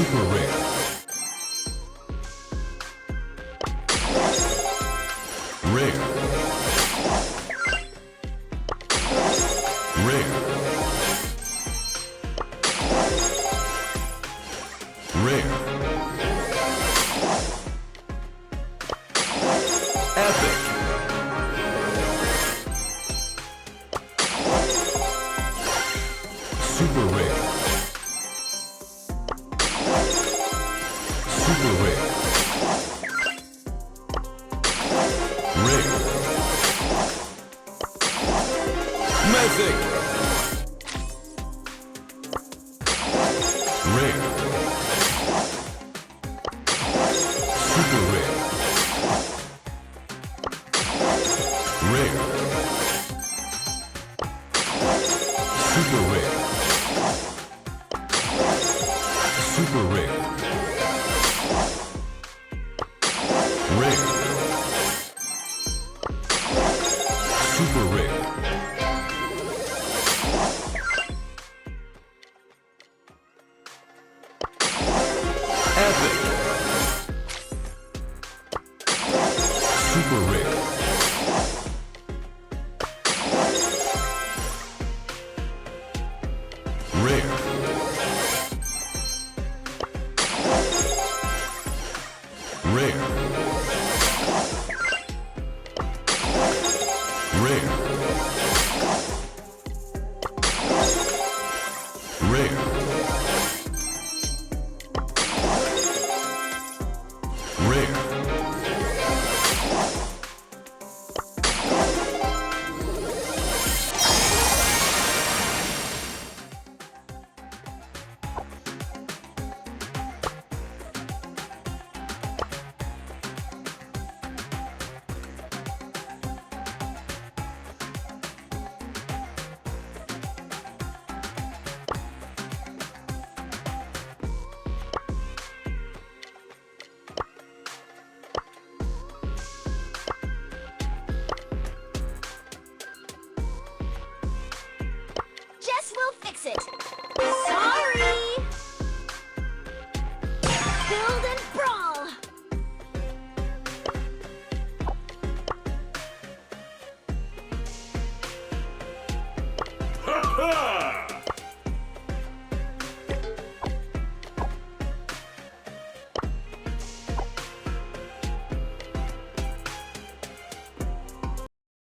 Super rare. Rare. Rare. Rare. Epic. Super rare. Super rare. Rare. Mythic. Rare. Super rare. Rare. Super rare. Super rare. Rare. Super rare. Epic. Super rare. Rare. Rare. Rare. Rare. Rare. Jess will fix it. Sorry. Build and brawl. Ha ha!